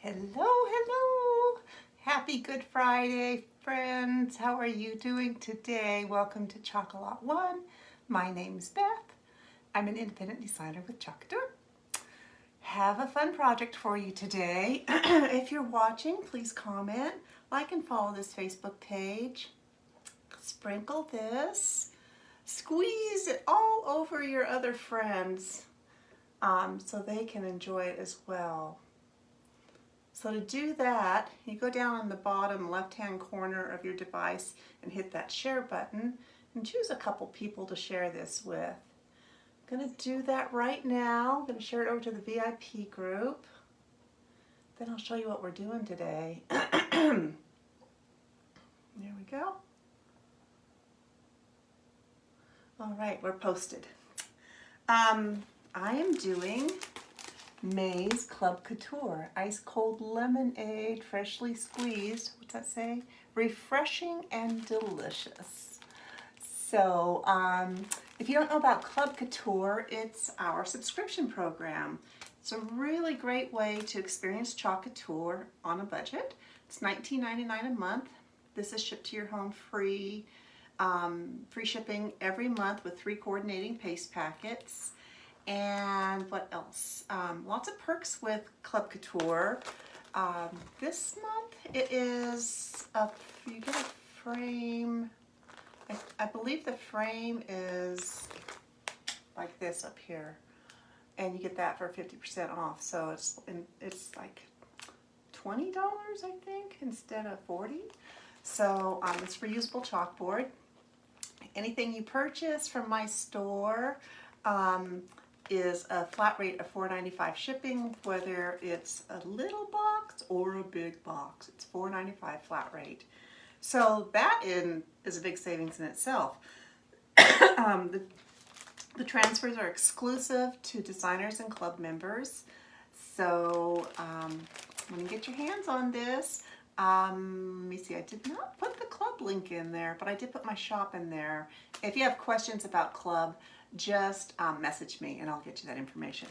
Hello, hello. Happy Good Friday, friends. How are you doing today? Welcome to Chocolate One. My name's Beth. I'm an independent designer with Club Couture. Have a fun project for you today. If you're watching, please comment, like and follow this Facebook page. Sprinkle this. Squeeze it all over your other friends so they can enjoy it as well. So to do that, you go down on the bottom left-hand corner of your device and hit that share button and choose a couple people to share this with. I'm going to do that right now. I'm going to share it over to the VIP group. Then I'll show you what we're doing today. There we go. All right, we're posted. I am doing May's Club Couture, ice cold lemonade, freshly squeezed. What's that say? Refreshing and delicious. So if you don't know about Club Couture, it's our subscription program. It's a really great way to experience Chocolate Couture on a budget. It's $19.99 a month. This is shipped to your home free. Free shipping every month with 3 coordinating paste packets. And what else? Lots of perks with Club Couture. This month it is, you get a frame. I believe the frame is like this up here. And you get that for 50% off. So it's like $20, I think, instead of $40. So it's reusable chalkboard. Anything you purchase from my store is a flat rate of $4.95 shipping, whether it's a little box or a big box. It's $4.95 flat rate. So that is a big savings in itself. The transfers are exclusive to designers and club members. So when you get your hands on this, let me see, I did not put the club link in there, but I did put my shop in there. If you have questions about club, just message me and I'll get you that information.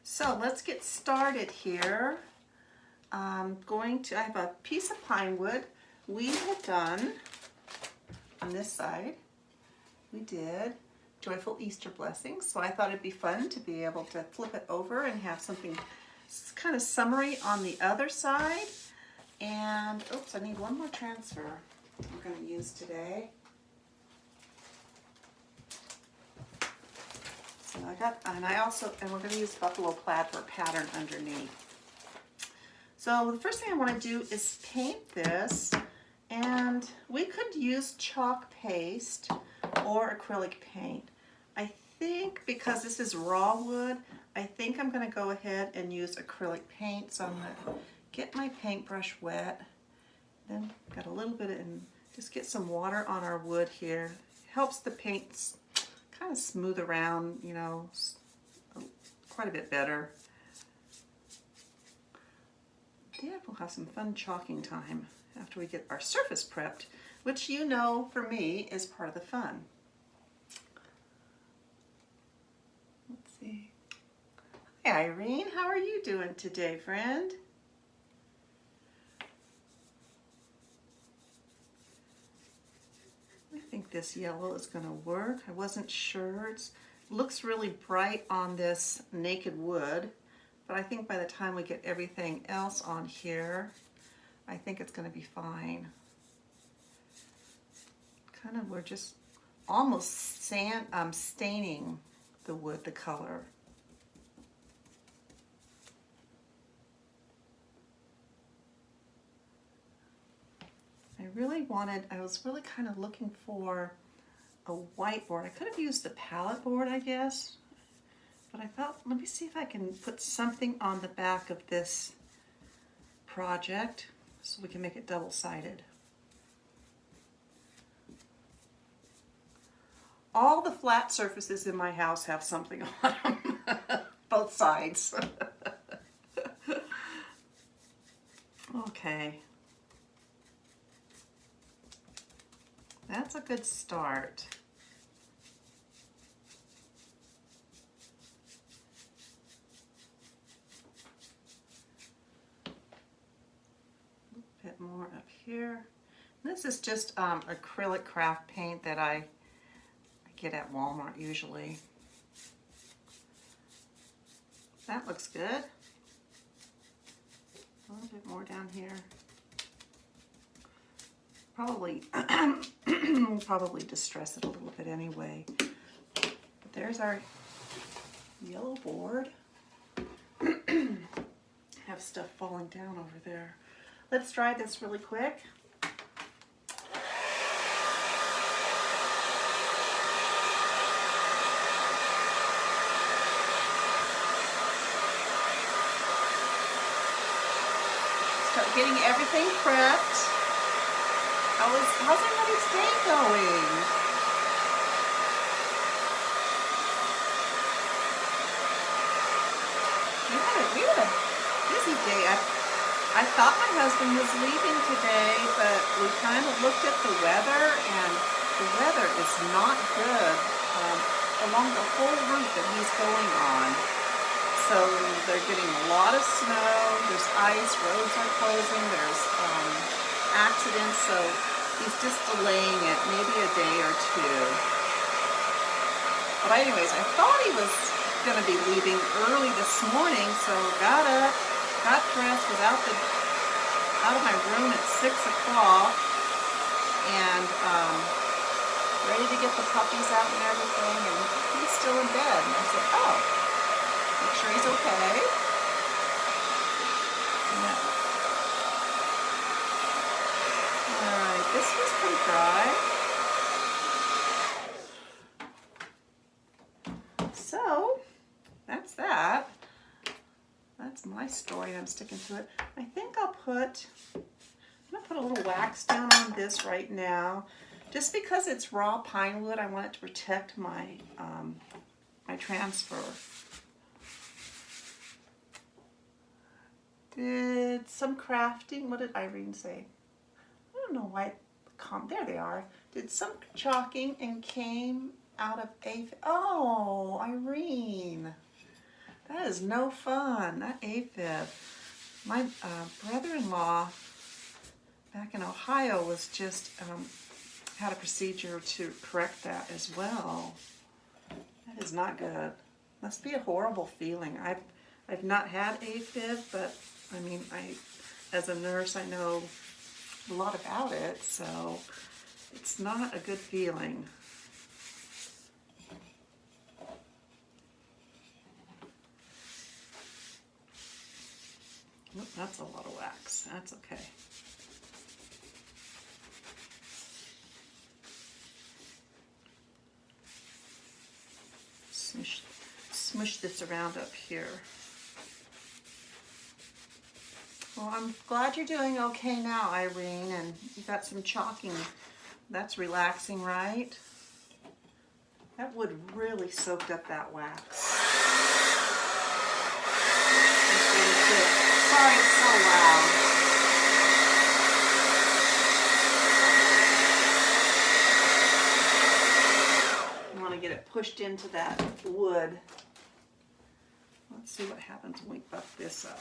So let's get started here. I have a piece of pine wood. We had done, on this side, we did Joyful Easter Blessings. So I thought it'd be fun to be able to flip it over and have something kind of summery on the other side. And, oops, I need one more transfer we're going to use today. So and we're going to use buffalo plaid for a pattern underneath. So the first thing I want to do is paint this, and we could use chalk paste or acrylic paint. I think because this is raw wood, I think I'm going to go ahead and use acrylic paint. So I'm going to get my paintbrush wet, then got a little bit and just get some water on our wood here. Helps the paint kind of smooth around, you know, quite a bit better. Yeah, we'll have some fun chalking time after we get our surface prepped, which you know, for me, is part of the fun. Let's see. Hi, Irene. How are you doing today, friend? I think this yellow is going to work. I wasn't sure. It looks really bright on this naked wood, but I think by the time we get everything else on here, I think it's going to be fine. We're just almost staining the wood the color. I was really kind of looking for a whiteboard. I could have used the palette board, I guess, but I thought, let me see if I can put something on the back of this project so we can make it double-sided. All the flat surfaces in my house have something on them, both sides. Okay. That's a good start. more up here. This is just acrylic craft paint that I get at Walmart usually. That looks good. A little bit more down here. Probably, probably distress it a little bit anyway. But there's our yellow board. Have stuff falling down over there. Let's try this really quick. Start getting everything prepped. How's everybody's day going? We had a busy day. I thought my husband was leaving today, but we kind of looked at the weather, and the weather is not good along the whole route that he's going on. So they're getting a lot of snow, there's ice, roads are closing, there's accidents, so he's just delaying it maybe a day or two. But anyways, I thought he was going to be leaving early this morning, so got up, got dressed, was out of my room at 6 o'clock, and ready to get the puppies out and everything, and he's still in bed. And I said, oh, make sure he's okay. Yeah. All right, this was pretty dry. So that's that. That's my story. I'm sticking to it. I think I'm gonna put a little wax down on this right now. Just because it's raw pine wood, I want it to protect my my transfer. Did some crafting, what did Irene say? I don't know why, there they are. Did some chalking and came out of aphid. Oh, Irene. That is no fun, that aphid. My brother-in-law back in Ohio was just, had a procedure to correct that as well. That is not good. Must be a horrible feeling. I've not had aphid, but I mean, as a nurse, I know a lot about it, so it's not a good feeling. Oh, that's a lot of wax. That's okay. Smush this around up here. Well, I'm glad you're doing okay now, Irene, and you got some chalking. That's relaxing, right? That wood really soaked up that wax. Sorry it's so loud. You want to get it pushed into that wood. Let's see what happens when we buff this up.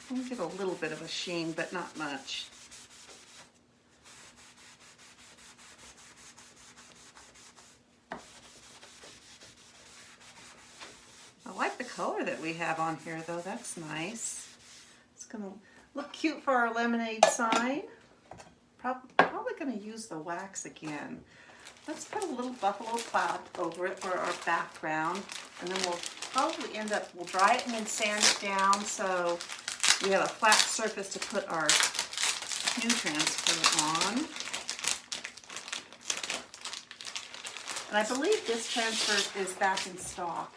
We'll get a little bit of a sheen, but not much. I like the color that we have on here, though. That's nice. It's going to look cute for our lemonade sign. Probably going to use the wax again. Let's put a little buffalo cloud over it for our background, and then we'll probably we'll dry it and then sand it down so we have a flat surface to put our new transfer on. And I believe this transfer is back in stock.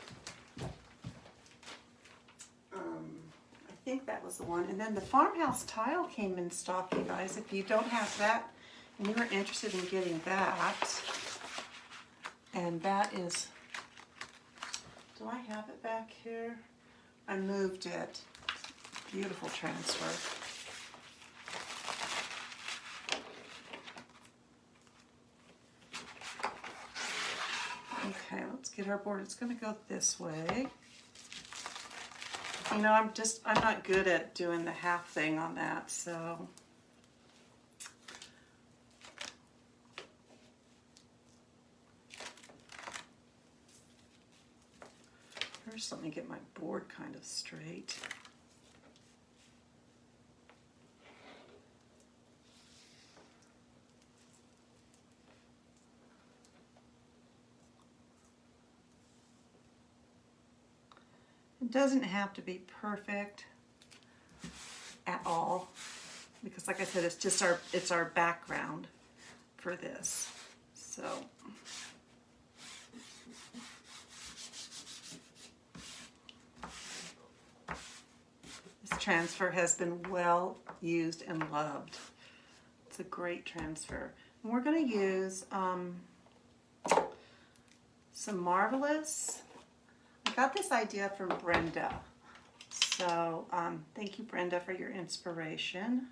I think that was the one. And then the farmhouse tile came in stock, you guys. If you don't have that and you are interested in getting that, and that is, do I have it back here? I moved it. Beautiful transfer. Okay, let's get our board. It's going to go this way. You know, I'm not good at doing the half thing on that, so. First, let me get my board kind of straight. It doesn't have to be perfect at all, because like I said, it's just our background for this. So this transfer has been well used and loved. It's a great transfer. And we're going to use some Marvelous. I got this idea from Brenda. So thank you, Brenda, for your inspiration.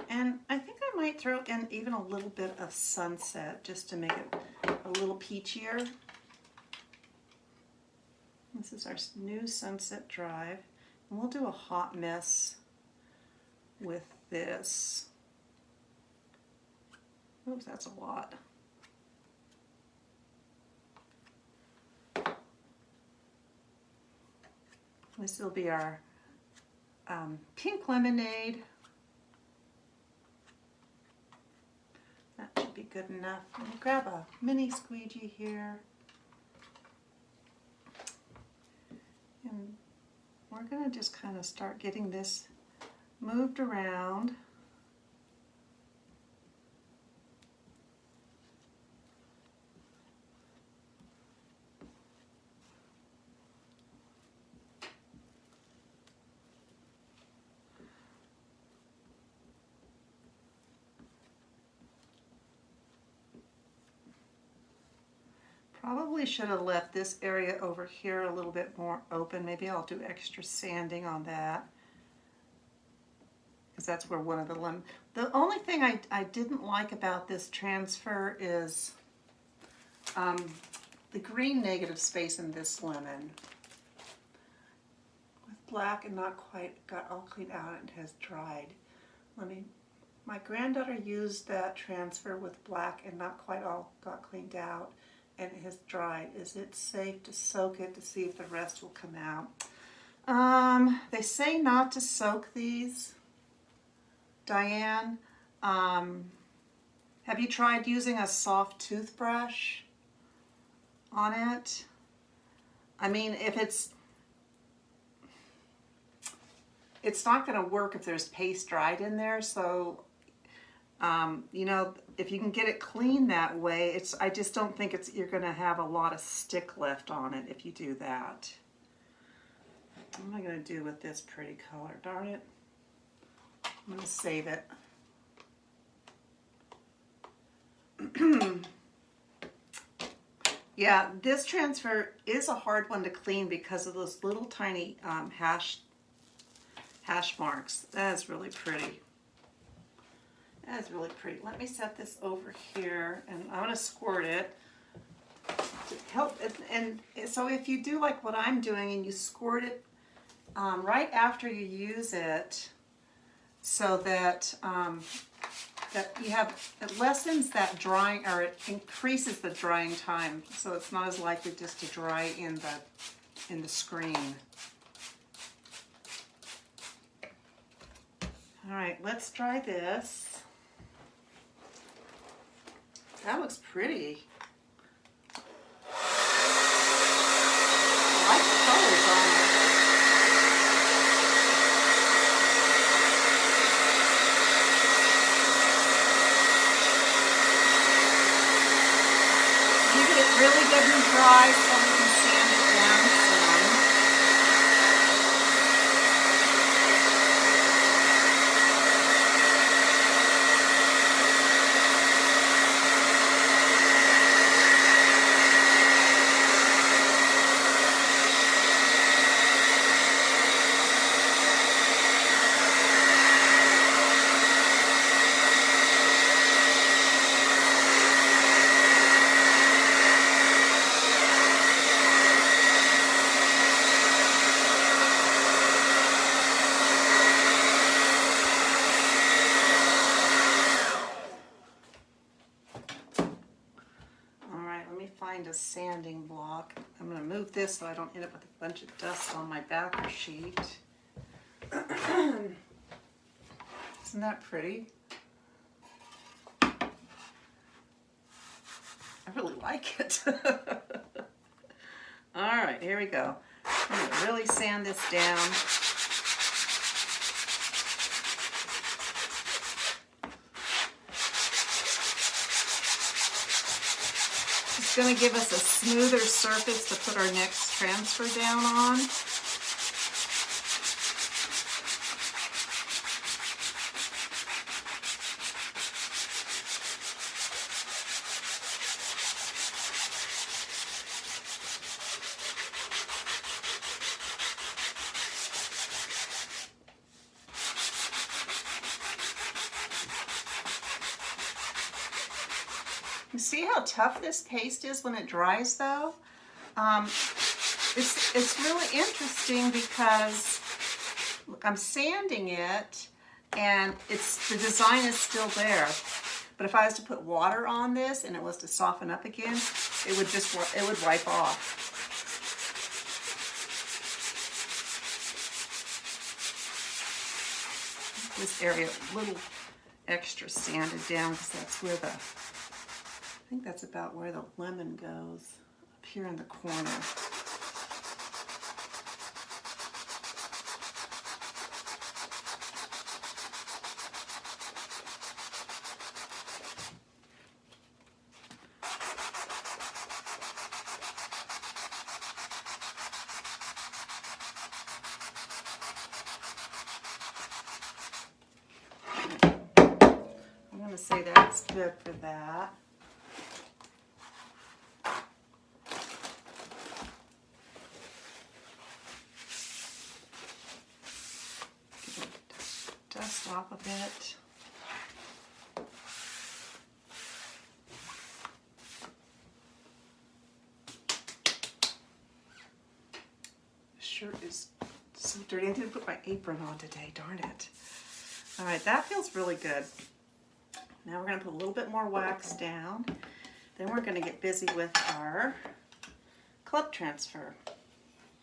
And I think I might throw in even a little bit of Sunset just to make it a little peachier. This is our new Sunset Drive. And we'll do a hot mess with this. Oops, that's a lot. This will be our pink lemonade. That should be good enough. Let me grab a mini squeegee here. And we're going to just kind of start getting this moved around. Probably should have left this area over here a little bit more open. Maybe I'll do extra sanding on that, because that's where one of the only thing I didn't like about this transfer is the green negative space in this lemon. With black and not quite got all cleaned out, it has dried. My granddaughter used that transfer with black and not quite all got cleaned out, and it has dried. Is it safe to soak it to see if the rest will come out? They say not to soak these, Diane. Have you tried using a soft toothbrush on it? I mean, if it's not going to work if there's paste dried in there, so you know, if you can get it clean that way, I just don't think you're going to have a lot of stick left on it if you do that. What am I going to do with this pretty color? Darn it. I'm going to save it. Yeah, this transfer is a hard one to clean because of those little tiny hash marks. That is really pretty. That is really pretty. Let me set this over here, and I'm going to squirt it to help. And so if you do like what I'm doing and you squirt it right after you use it, so that that you have, it lessens that drying, or it increases the drying time, so it's not as likely just to dry in the screen. All right, let's try this. That looks pretty. I like the colors on it. Keep it really good and dry so we can sand it down some. sanding block. I'm going to move this so I don't end up with a bunch of dust on my backer sheet. Isn't that pretty? I really like it. All right, here we go. I'm going to really sand this down. It's going to give us a smoother surface to put our next transfer down on. You see how tough this paste is when it dries, though? It's really interesting because look, I'm sanding it, and the design is still there. But if I was to put water on this and it was to soften up again, it would wipe off. This area a little extra sanded down because that's where I think that's about where the lemon goes, up here in the corner. I'm going to say that's good for that. Dust off a bit. The shirt is so dirty. I didn't put my apron on today, darn it. All right, that feels really good. Now we're going to put a little bit more wax down. Then we're going to get busy with our club transfer.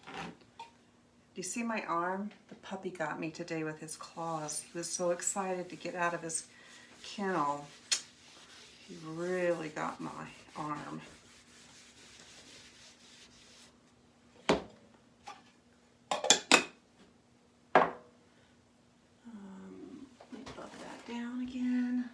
Do you see my arm? The puppy got me today with his claws. He was so excited to get out of his kennel. He really got my arm. Let me buff that down again.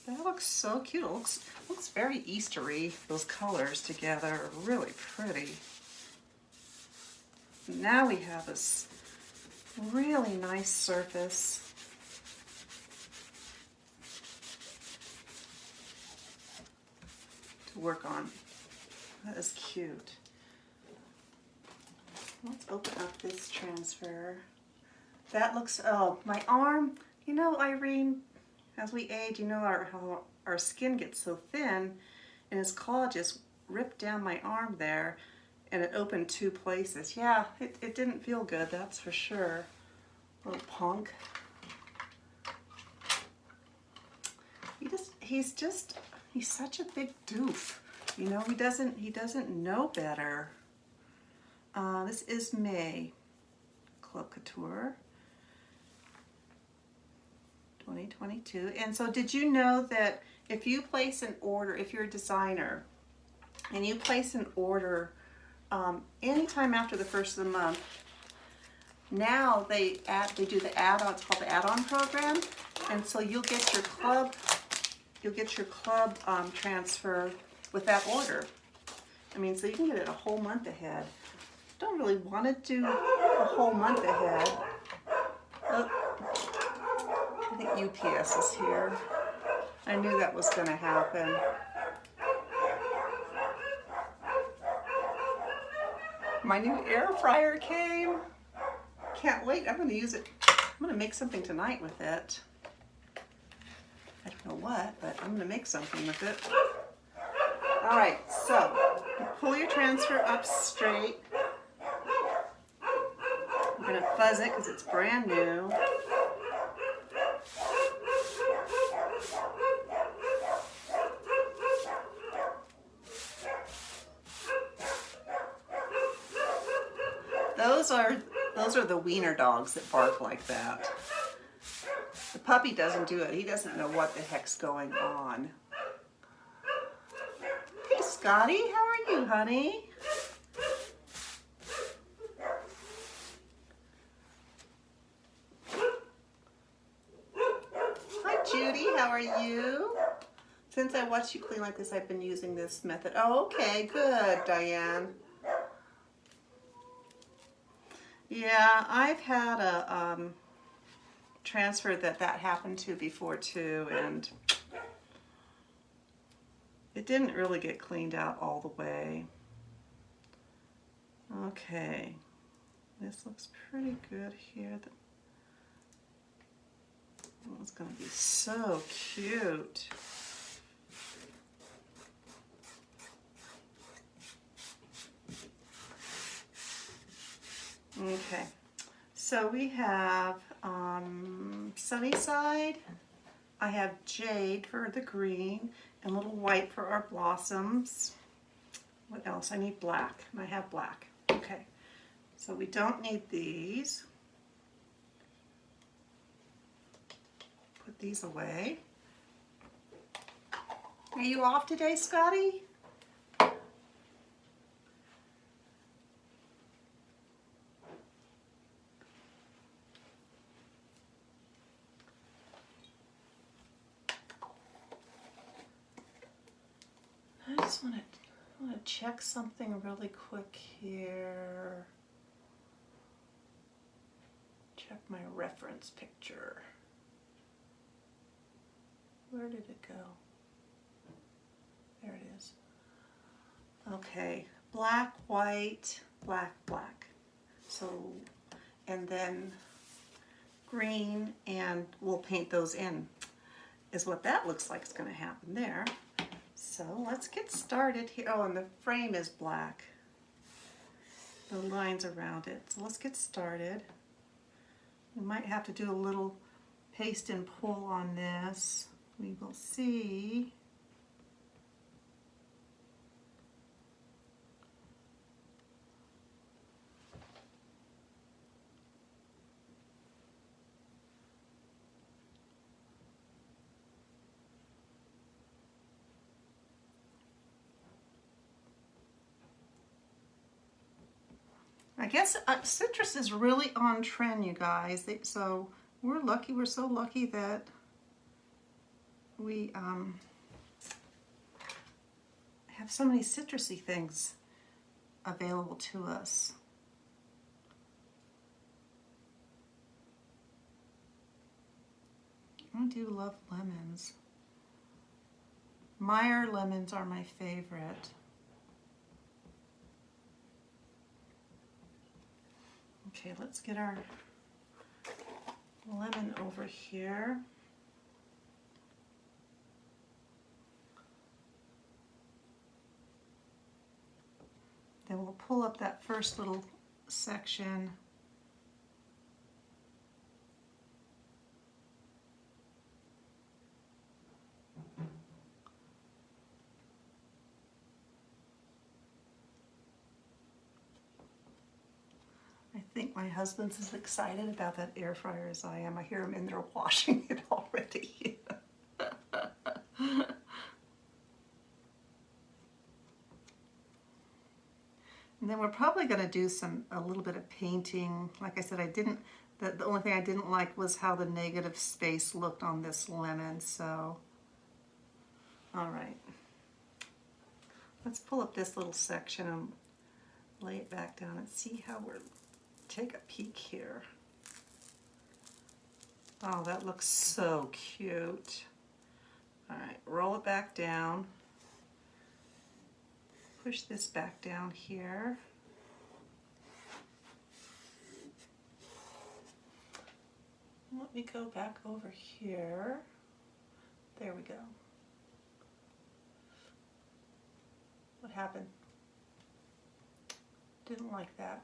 That looks so cute. It looks very Eastery, those colors together are really pretty. Now we have this really nice surface. To work on. That is cute. Let's open up this transfer. That looks, oh, my arm, you know, Irene, as we age, you know how our skin gets so thin, and his claw just ripped down my arm there, and it opened two places. Yeah, it didn't feel good, that's for sure. Little punk. He's such a big doof. You know, he doesn't know better. This is May, Club Couture. 2022. And so did you know that if you place an order, if you're a designer and you place an order anytime after the first of the month, now they do the add-on, it's called the add-on program, and so you'll get your club transfer with that order. I mean, so you can get it a whole month ahead. Don't really want to do a whole month ahead. Oh, I think UPS is here. I knew that was going to happen. My new air fryer came. Can't wait. I'm going to use it. I'm going to make something tonight with it. I don't know what, but I'm going to make something with it. All right, so pull your transfer up straight. going to fuzz it because it's brand new. Those are the wiener dogs that bark like that. The puppy doesn't do it. He doesn't know what the heck's going on. Hey, Scotty, how are you, honey? Hi, Judy, how are you? Since I watched you clean like this, I've been using this method. Oh, okay, good, Diane. Yeah, I've had a transfer that happened to before too, and it didn't really get cleaned out all the way. Okay, this looks pretty good here. It's going to be so cute. Okay, so we have sunny side. I have jade for the green and a little white for our blossoms. What else? I need black, and I have black. Okay, so we don't need these. Put these away. Are you off today, Scotty? I just want to check something really quick here. Check my reference picture. Where did it go? There it is. Okay, black, white, black, black. So, and then green, and we'll paint those in, is what that looks like is going to happen there. So let's get started here. Oh, and the frame is black. The lines around it. So let's get started. We might have to do a little paste and pull on this. We will see. I guess citrus is really on trend, you guys. So we're lucky. We're so lucky that we have so many citrusy things available to us. I do love lemons. Meyer lemons are my favorite. Okay, let's get our lemon over here. Then we'll pull up that first little section. I think my husband's as excited about that air fryer as I am. I hear him in there washing it already. And then we're probably going to do a little bit of painting. Like I said, the only thing I didn't like was how the negative space looked on this lemon. So, all right. Let's pull up this little section and lay it back down and see how take a peek here. Oh, that looks so cute. All right, roll it back down. Push this back down here. Let me go back over here. There we go. What happened? Didn't like that.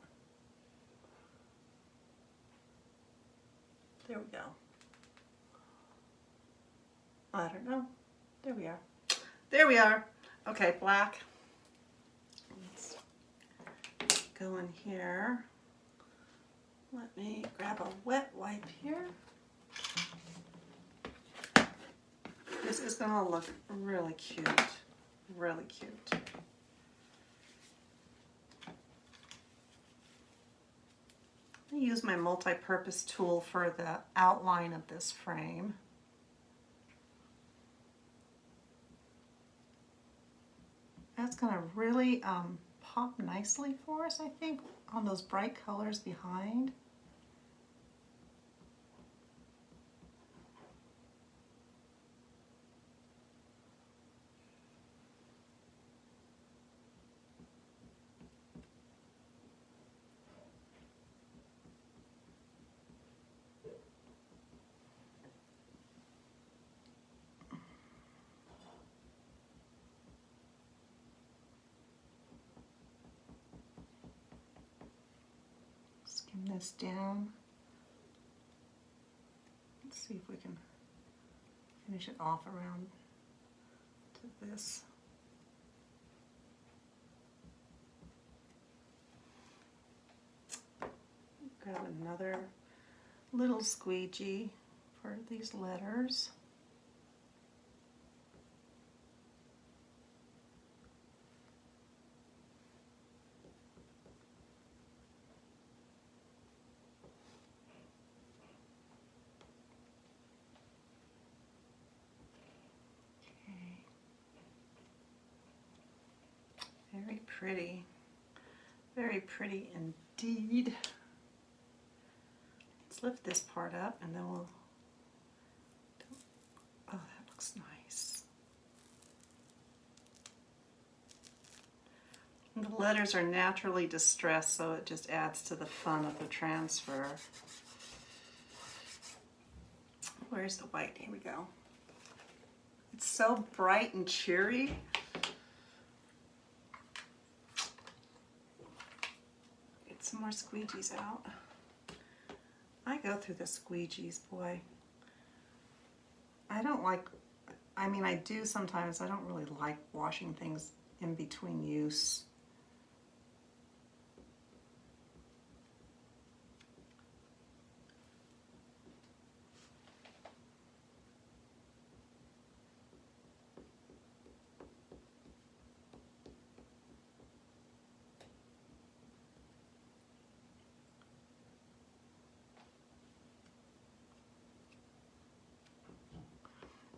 There we go. I don't know. There we are. There we are. Okay, black. Let's go in here. Let me grab a wet wipe here. This is going to look really cute. Really cute. I use my multi-purpose tool for the outline of this frame. That's going to really pop nicely for us, I think, on those bright colors behind. Skim this down. Let's see if we can finish it off around to this. Grab another little squeegee for these letters. Very pretty. Very pretty indeed. Let's lift this part up and then we'll... Oh, that looks nice. And the letters are naturally distressed, so it just adds to the fun of the transfer. Where's the white? Here we go. It's so bright and cheery. Get some more squeegees out. I go through the squeegees, boy. I don't like, I mean I do sometimes, I don't really like washing things in between use.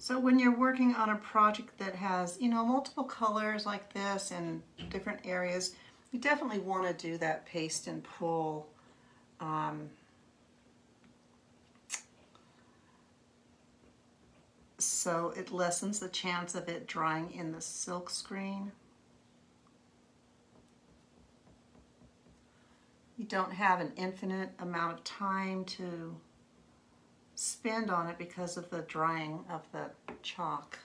So when you're working on a project that has, you know, multiple colors like this and different areas, you definitely want to do that paste and pull. So it lessens the chance of it drying in the silk screen. You don't have an infinite amount of time to spend on it because of the drying of the chalk.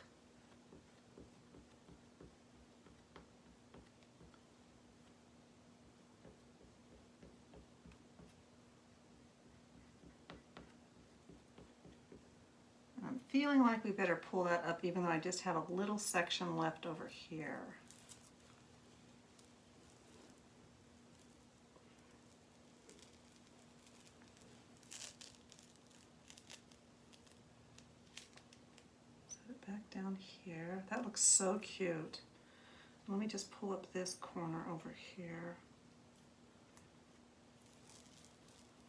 I'm feeling like we better pull that up even though I just have a little section left over here. Back down here. That looks so cute. Let me just pull up this corner over here.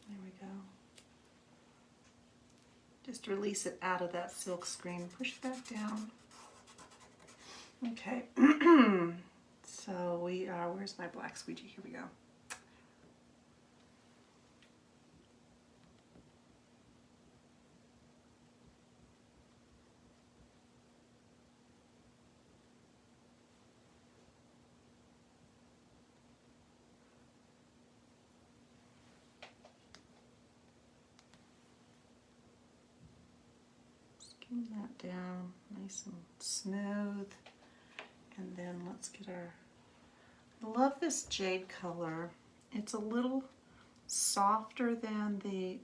There we go. Just release it out of that silk screen. Push it back down. Okay. So we are, where's my black squeegee? Here we go. Skim that down nice and smooth. And then let's get our, I love this jade color. It's a little softer than the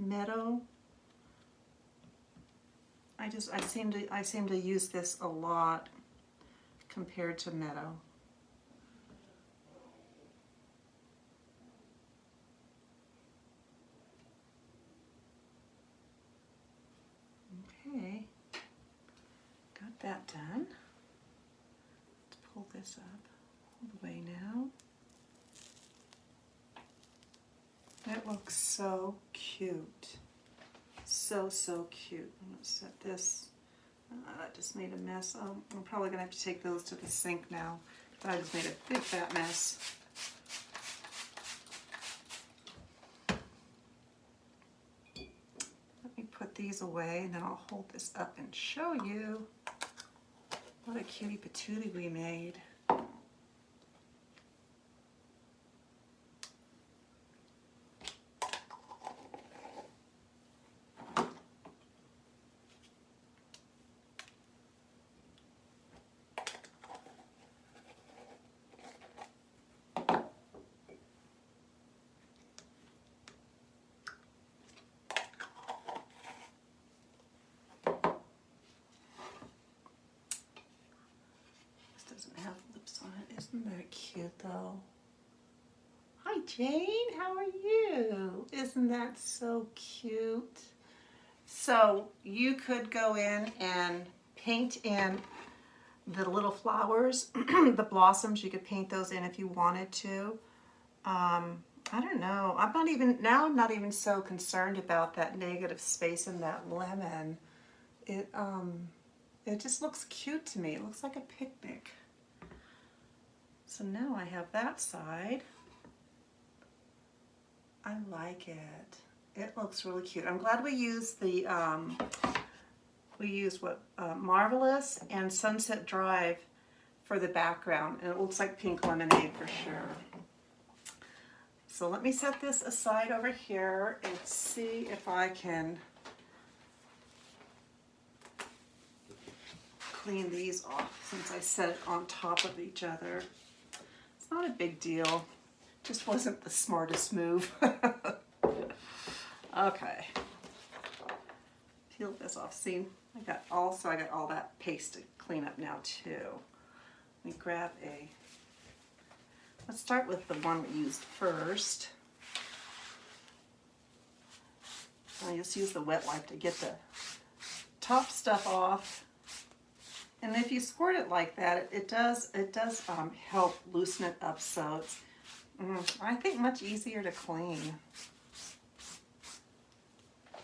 Meadow. I seem to use this a lot compared to Meadow. Okay, got that done. Let's pull this up all the way now. It looks so cute. So cute. I'm going to set this. That just made a mess. I'm probably going to have to take those to the sink now. I just made a big fat mess. Let me put these away and then I'll hold this up and show you what a cutie patootie we made. Doesn't have lips on it. Isn't that cute though? Hi Jane, how are you? Isn't that so cute? So you could go in and paint in the little flowers, the blossoms. You could paint those in if you wanted to. I don't know. I'm not even so concerned about that negative space in that lemon. It just looks cute to me. It looks like a picnic. So now I have that side. I like it. It looks really cute. I'm glad we used the Marvelous and Sunset Drive for the background, and it looks like pink lemonade for sure. So let me set this aside over here and see if I can clean these off since I set it on top of each other. It's not a big deal. Just wasn't the smartest move. Okay. Peel this off. See, I got all that paste to clean up now too. Let me grab let's start with the one we used first. I just use the wet wipe to get the top stuff off. And if you squirt it like that, it does help loosen it up, so it's I think much easier to clean. Let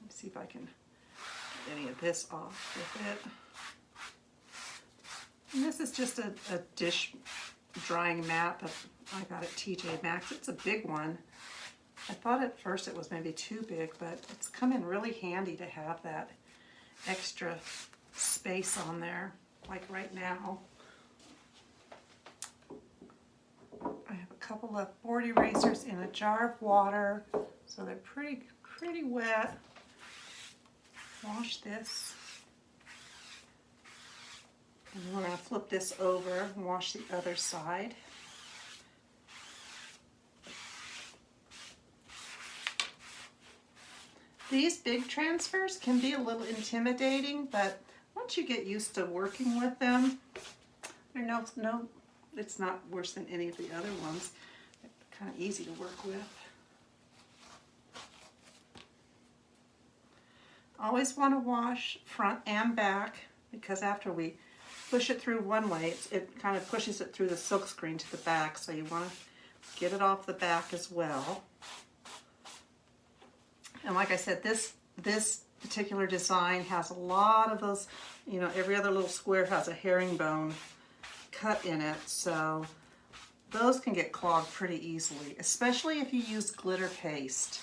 me see if I can get any of this off with it. And this is just a dish drying mat that I got at TJ Maxx. It's a big one. I thought at first it was maybe too big, but it's come in really handy to have that extra space on there, like right now. I have a couple of board erasers in a jar of water, so they're pretty wet. Wash this. And we're going to flip this over and wash the other side. These big transfers can be a little intimidating, but once you get used to working with them, it's not worse than any of the other ones. They're kind of easy to work with. Always want to wash front and back, because after we push it through one way, it kind of pushes it through the silk screen to the back, so you want to get it off the back as well. And like I said, this particular design has a lot of those, every other little square has a herringbone cut in it, so those can get clogged pretty easily, especially if you use glitter paste,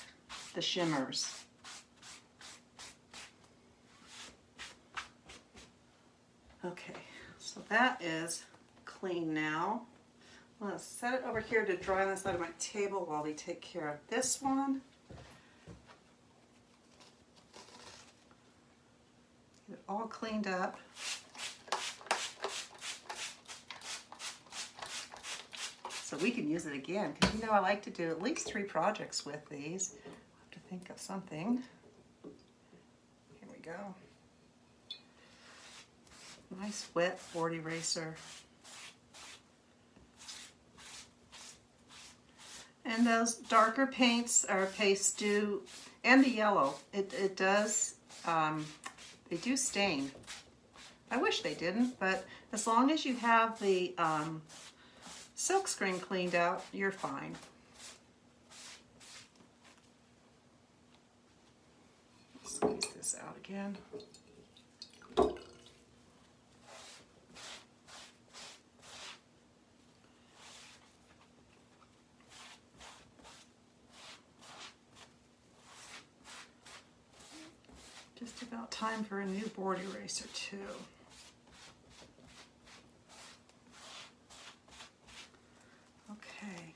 the shimmers. Okay, so that is clean now. I'm going to set it over here to dry on the side of my table while we take care of this one. Get it all cleaned up. So we can use it again, because I like to do at least 3 projects with these. I have to think of something. Here we go. Nice wet board eraser. And those darker paints or pastes do, and the yellow, it does, they do stain. I wish they didn't, but as long as you have the silk screen cleaned out, you're fine. Squeeze this out again. Just about time for a new board eraser too. Okay.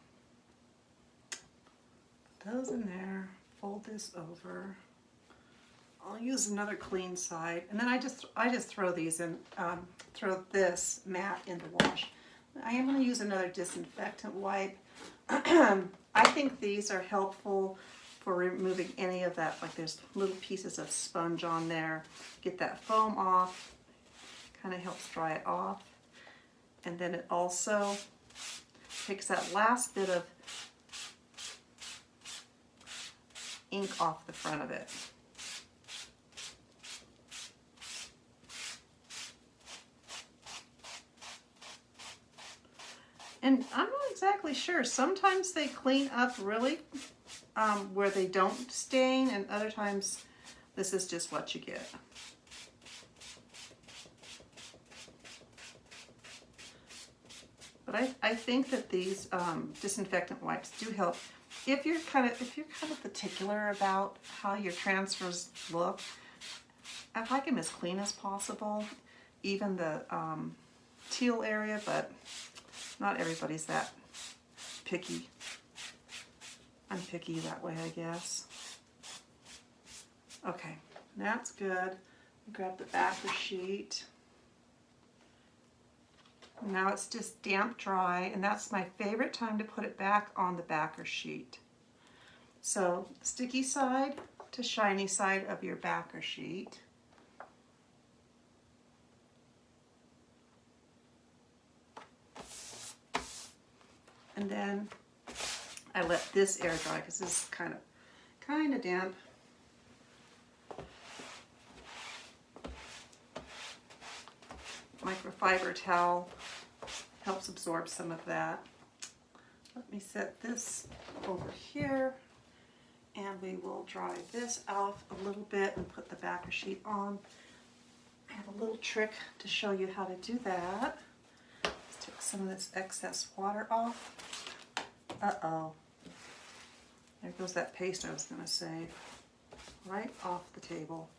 Put those in there, fold this over. I'll use another clean side, and then I just throw these in, throw this mat in the wash. I am going to use another disinfectant wipe. I think these are helpful for removing any of that, like there's little pieces of sponge on there. Get that foam off, kind of helps dry it off. And then it also takes that last bit of ink off the front of it. And I'm not exactly sure. Sometimes they clean up really where they don't stain, and other times this is just what you get. But I think that these disinfectant wipes do help. If you're kind of particular about how your transfers look, I like them as clean as possible, even the teal area, but not everybody's that picky. I'm picky that way, I guess. Okay, that's good. Grab the backer sheet. Now it's just damp dry, and that's my favorite time to put it back on the backer sheet. So sticky side to shiny side of your backer sheet. And then I let this air dry because this is kind of damp. Microfiber towel helps absorb some of that. Let me set this over here, and we will dry this off a little bit and put the backer sheet on. I have a little trick to show you how to do that. Let's take some of this excess water off. Uh-oh. There goes that paste I was going to save. Right off the table.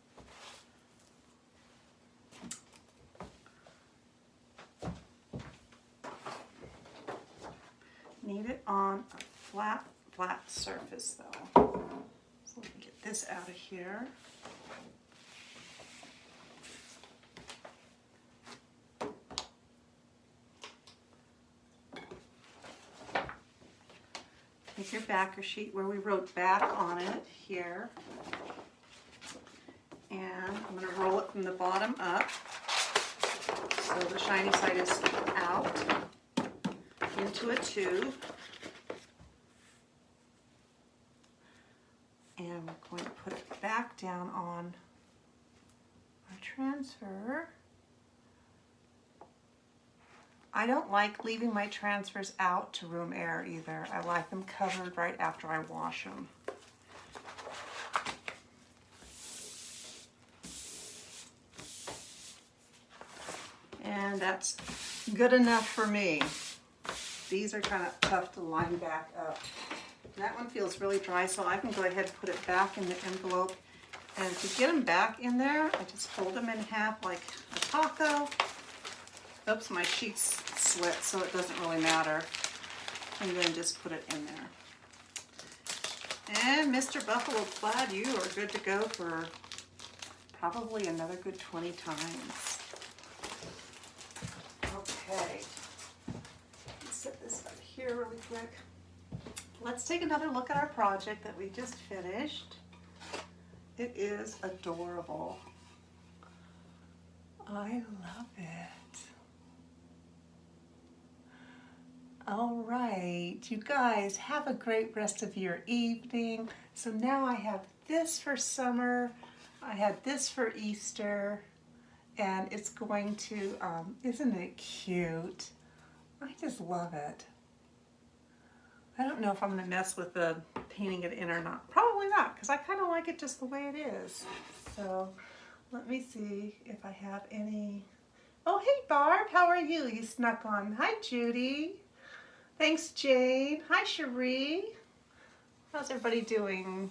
Need it on a flat surface though. So let me get this out of here. Take your backer sheet where we wrote back on it here, and I'm going to roll it from the bottom up so the shiny side is out into a tube, and we're going to put it back down on our transfer. I don't like leaving my transfers out to room air either. I like them covered right after I wash them. And that's good enough for me. These are kind of tough to line back up. That one feels really dry, so I can go ahead and put it back in the envelope. And to get them back in there, I just fold them in half like a taco. Oops, my sheet's slit, so it doesn't really matter. And then just put it in there. And Mr. Buffalo Plaid, you are good to go for probably another good 20 times. Okay. Let's set this up here really quick. Let's take another look at our project that we just finished. It is adorable. I love it. All right, you guys have a great rest of your evening. So now I have this for summer, I had this for Easter, and it's going to, isn't it cute? I just love it. I don't know if I'm going to mess with the painting it in or not. Probably not, because I kind of like it just the way it is. So let me see if I have any. Oh, hey Barb, how are you? You snuck on. Hi Judy. Thanks Jane. Hi Cherie. How's everybody doing?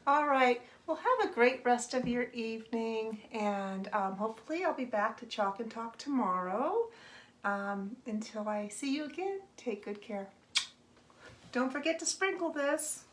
All right, well have a great rest of your evening, and hopefully I'll be back to Chalk and Talk tomorrow. Until I see you again, take good care. Don't forget to sprinkle this.